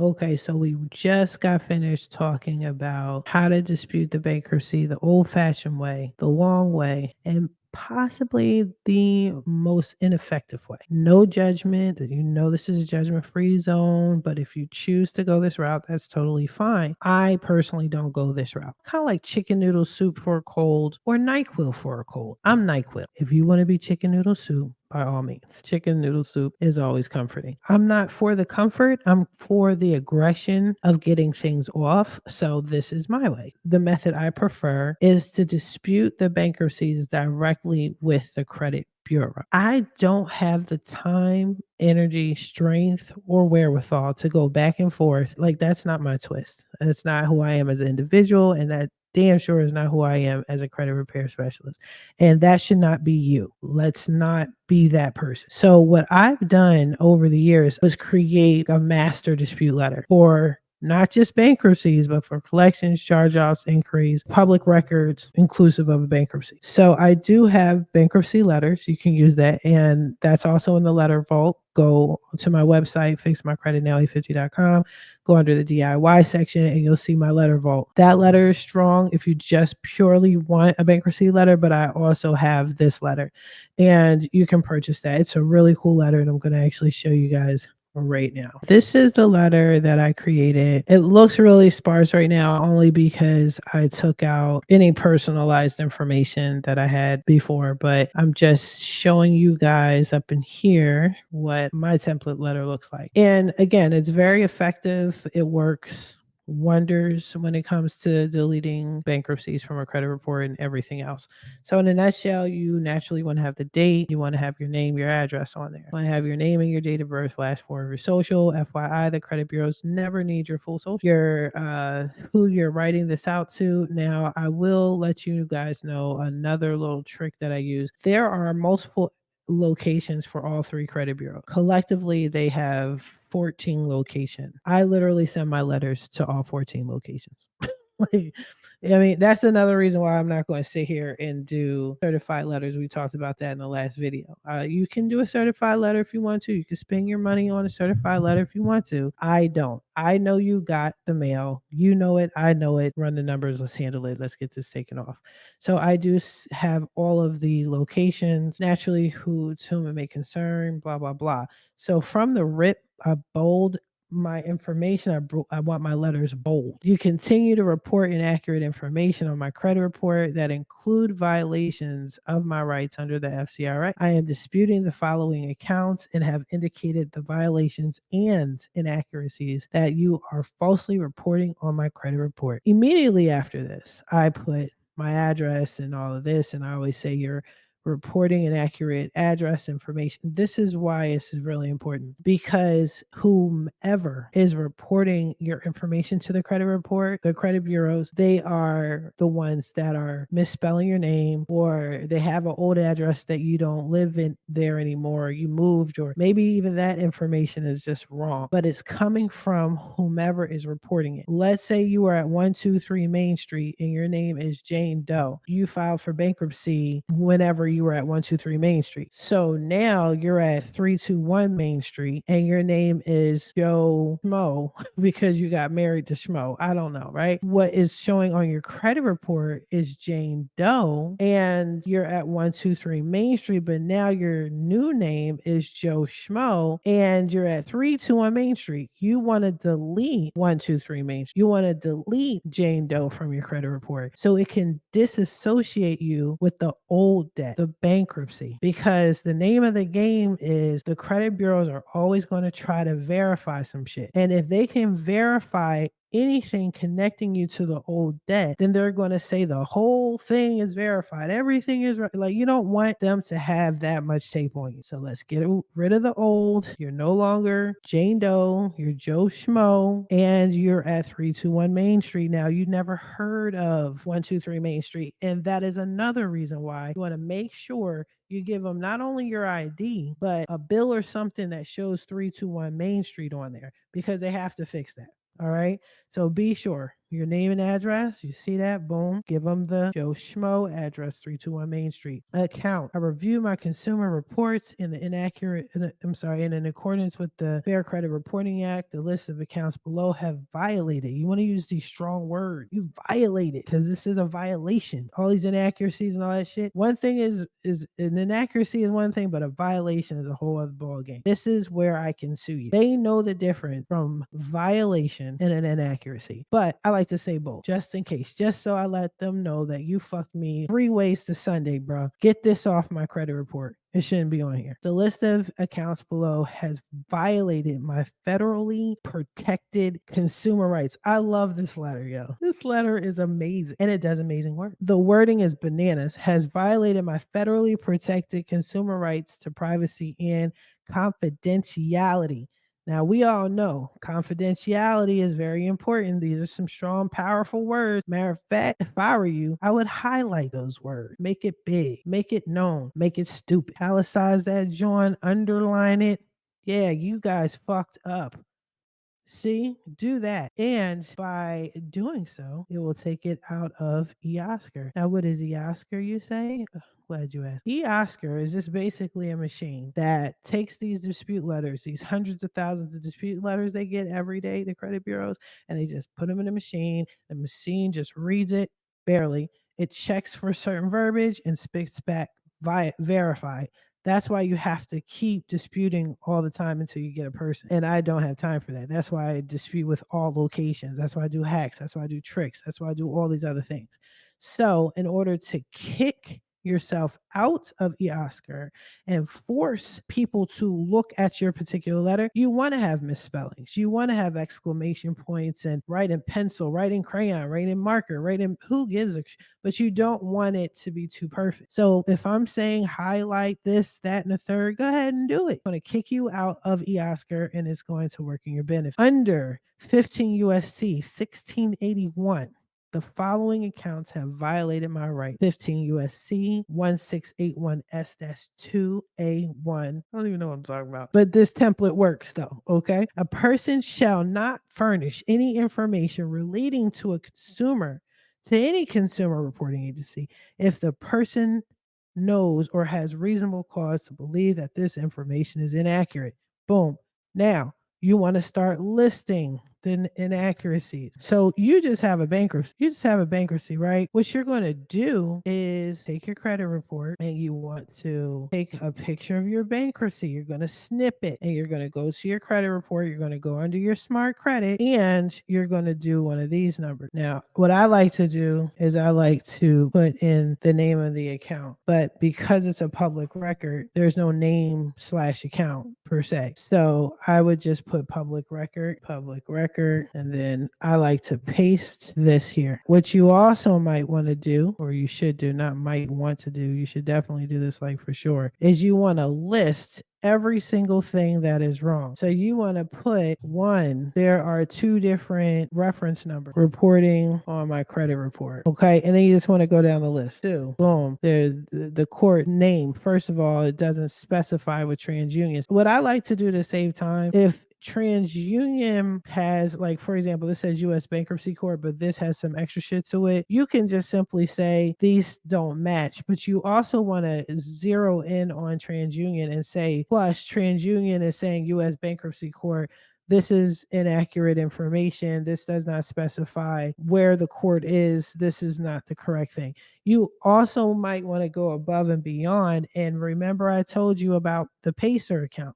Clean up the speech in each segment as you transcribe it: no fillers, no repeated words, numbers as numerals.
Okay, so we just got finished talking about how to dispute the bankruptcy the old fashioned way, the long way, and possibly the most ineffective way. No judgment. You know, this is a judgment free zone, but if you choose to go this route, that's totally fine. I personally don't go this route. Kind of like chicken noodle soup for a cold or NyQuil for a cold. I'm NyQuil. If you want to be chicken noodle soup, by all means. Chicken noodle soup is always comforting. I'm not for the comfort, I'm for the aggression of getting things off. So this is my way. The method I prefer is to dispute the bankruptcies directly with the credit bureau. I don't have the time, energy, strength, or wherewithal to go back and forth. Like, that's not my twist. That's not who I am as an individual, and that damn sure is not who I am as a credit repair specialist. And that should not be you. Let's not be that person. So, what I've done over the years was create a master dispute letter for not just bankruptcies, but for collections, charge offs, inquiries, public records, inclusive of a bankruptcy. So, I do have bankruptcy letters. You can use that. And that's also in the letter vault. Go to my website, fixmycreditnow50.com, go under the DIY section, and you'll see my letter vault. That letter is strong if you just purely want a bankruptcy letter, but I also have this letter, and you can purchase that. It's a really cool letter, and I'm going to actually show you guys right now. This is the letter that I created. It looks really sparse right now only because I took out any personalized information that I had before, but I'm just showing you guys up in here what my template letter looks like. And again, it's very effective. It works wonders when it comes to deleting bankruptcies from a credit report and everything else. So in a nutshell, you naturally want to have the date, you want to have your name, your address on there. You want to have your name and your date of birth, last four of your social. FYI, the credit bureaus never need your full social. Your who you're writing this out to. Now, I will let you guys know another little trick that I use. There are multiple locations for all three credit bureaus. Collectively, they have 14 locations. I literally send my letters to all 14 locations. Like, I mean, that's another reason why I'm not going to sit here and do certified letters. We talked about that in the last video. You can do a certified letter if you want to. You can spend your money on a certified letter if you want to. I don't. I know you got the mail. You know it. I know it. Run the numbers. Let's handle it. Let's get this taken off. So I do have all of the locations, naturally, who to whom it may concern, blah, blah, blah. So from the rip, I bold my information. I want my letters bold. You continue to report inaccurate information on my credit report that include violations of my rights under the FCRA. I am disputing the following accounts and have indicated the violations and inaccuracies that you are falsely reporting on my credit report. Immediately after this, I put my address and all of this, and I always say you're reporting an accurate address information. This is why this is really important, because whomever is reporting your information to the credit report, the credit bureaus, they are the ones that are misspelling your name, or they have an old address that you don't live in there anymore, you moved, or maybe even that information is just wrong, but it's coming from whomever is reporting it. Let's say you are at 123 Main Street and your name is Jane Doe. You filed for bankruptcy whenever you were at 123 Main Street. So now you're at 321 Main Street and your name is Joe Schmo because you got married to Schmo. I don't know, right? What is showing on your credit report is Jane Doe, and you're at 123 Main Street, but now your new name is Joe Schmo and you're at 321 Main Street. You want to delete 123 Main Street. You want to delete Jane Doe from your credit report so it can disassociate you with the old debt, the bankruptcy, because the name of the game is the credit bureaus are always going to try to verify some shit. And if they can verify anything connecting you to the old debt, then they're going to say the whole thing is verified. Everything is right. Like, you don't want them to have that much tape on you. So let's get rid of the old. You're no longer Jane Doe. You're Joe Schmo, and you're at 321 Main Street now. You never heard of 123 Main Street. And that is another reason why you want to make sure you give them not only your ID, but a bill or something that shows 321 Main Street on there, because they have to fix that. All right. So be sure your name and address. You see that? Boom. Give them the Joe Schmo address, 321 Main Street. Account. I review my consumer reports in the in accordance with the Fair Credit Reporting Act. The list of accounts below have violated. You want to use these strong words. You violated because this is a violation. All these inaccuracies and all that shit. One thing is an inaccuracy is one thing, but a violation is a whole other ball game. This is where I can sue you. They know the difference from violation and an inaccuracy. But I like to say both, just in case, just so I let them know that you fucked me 3 ways to Sunday, bro. Get this off my credit report. It shouldn't be on here. The list of accounts below has violated my federally protected consumer rights. I love this letter, yo. This letter is amazing and it does amazing work. The wording is bananas. Has violated my federally protected consumer rights to privacy and confidentiality. Now, we all know confidentiality is very important. These are some strong, powerful words. Matter of fact, if I were you, I would highlight those words, make it big, make it known, make it stupid. Italicize that joint, underline it. Yeah, you guys fucked up. See, do that. And by doing so, it will take it out of eOscar. Now, what is eOscar, you say? Glad you asked. eOscar is just basically a machine that takes these dispute letters, these hundreds of thousands of dispute letters they get every day, the credit bureaus, and they just put them in a machine. The machine just reads it barely. It checks for certain verbiage and spits back verified. That's why you have to keep disputing all the time until you get a person. And I don't have time for that. That's why I dispute with all locations. That's why I do hacks. That's why I do tricks. That's why I do all these other things. So, in order to kick yourself out of eOscar and force people to look at your particular letter, you want to have misspellings. You want to have exclamation points and write in pencil, write in crayon, write in marker, write in who gives a but you don't want it to be too perfect. So if I'm saying highlight this, that, and the third, go ahead and do it. I'm going to kick you out of eOscar and it's going to work in your benefit. Under 15 USC 1681, the following accounts have violated my right. 15 USC 1681S-2A1. I don't even know what I'm talking about. But this template works though, okay? A person shall not furnish any information relating to a consumer to any consumer reporting agency if the person knows or has reasonable cause to believe that this information is inaccurate. Boom. Now, you want to start listing the inaccuracies. So you just have a bankruptcy. You just have a bankruptcy, right? What you're going to do is take your credit report and you want to take a picture of your bankruptcy. You're going to snip it and you're going to go to your credit report. You're going to go under your smart credit and you're going to do one of these numbers. Now, what I like to do is I like to put in the name of the account, but because it's a public record, there's no name/account per se. So I would just put public record, and then I like to paste this here. What you also might want to do, or you should do, not might want to do, you should definitely do this like for sure, is you want to list every single thing that is wrong. So you want to put one, there are 2 different reference numbers reporting on my credit report. Okay. And then you just want to go down the list. 2, boom. There's the court name. First of all, it doesn't specify with TransUnion. What I like to do to save time, if TransUnion has, like, for example, this says U.S. Bankruptcy Court, but this has some extra shit to it. You can just simply say these don't match, but you also want to zero in on TransUnion and say, plus TransUnion is saying U.S. Bankruptcy Court. This is inaccurate information. This does not specify where the court is. This is not the correct thing. You also might want to go above and beyond. And remember, I told you about the Pacer account.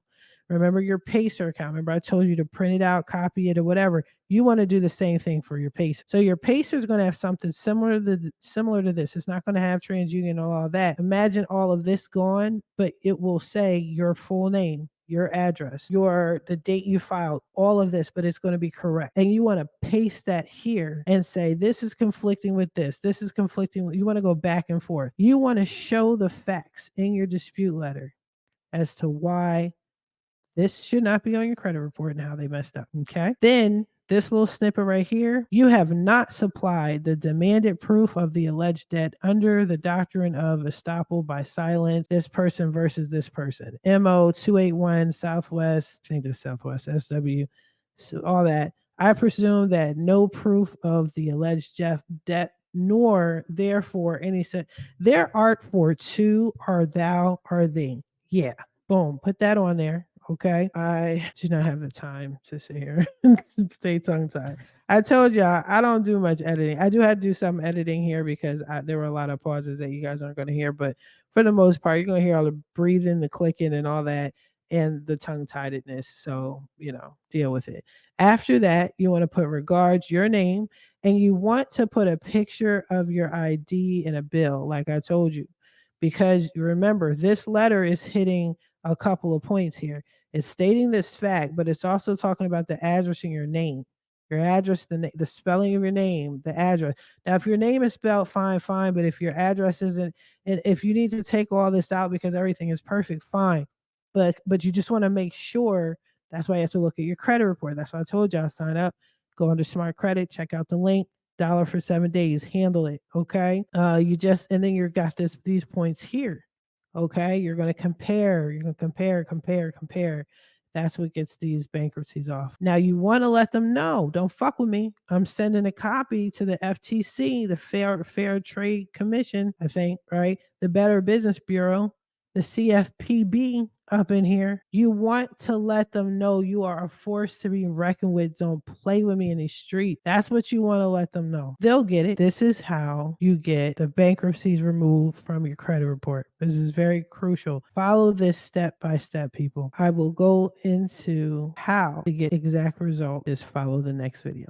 Remember your Pacer account. Remember I told you to print it out, copy it, or whatever. You want to do the same thing for your Pacer. So your Pacer is going to have something similar to this. It's not going to have TransUnion and all that. Imagine all of this gone, but it will say your full name, your address, the date you filed, all of this, but it's going to be correct. And you want to paste that here and say, this is conflicting with this. This is conflicting. You want to go back and forth. You want to show the facts in your dispute letter as to why this should not be on your credit report and how they messed up. Okay. Then this little snippet right here, you have not supplied the demanded proof of the alleged debt under the doctrine of estoppel by silence, this person versus this person. MO 281 Southwest, I think that's Southwest SW, so all that. I presume that no proof of the alleged debt, nor therefore any such their art for two are thou are thee. Yeah, boom, put that on there. Okay, I do not have the time to sit here and stay tongue tied. I told y'all I don't do much editing. I do have to do some editing here because there were a lot of pauses that you guys aren't going to hear, but for the most part, you're going to hear all the breathing, the clicking, and all that, and the tongue tiedness. So deal with it. After that, you want to put regards, your name, and you want to put a picture of your ID in a bill, like I told you, because remember, this letter is hitting a couple of points here. It's stating this fact, but it's also talking about the address in your name. Your address, the spelling of your name, the address. Now, if your name is spelled fine, fine. But if your address isn't, and if you need to take all this out because everything is perfect, fine. But you just want to make sure. That's why you have to look at your credit report. That's why I told y'all sign up, go under smart credit, check out the link, dollar for 7 days, handle it. Okay. You just and then you got these points here. Okay. You're gonna compare, compare. That's what gets these bankruptcies off. Now you want to let them know, don't fuck with me. I'm sending a copy to the FTC, the Fair Trade Commission, I think, right? The Better Business Bureau, the CFPB up in here. You want to let them know you are a force to be reckoned with. Don't play with me in the street. That's what you want to let them know. They'll get it. This is how you get the bankruptcies removed from your credit report. This is very crucial. Follow this step by step, people. I will go into how to get exact result. Just follow the next video.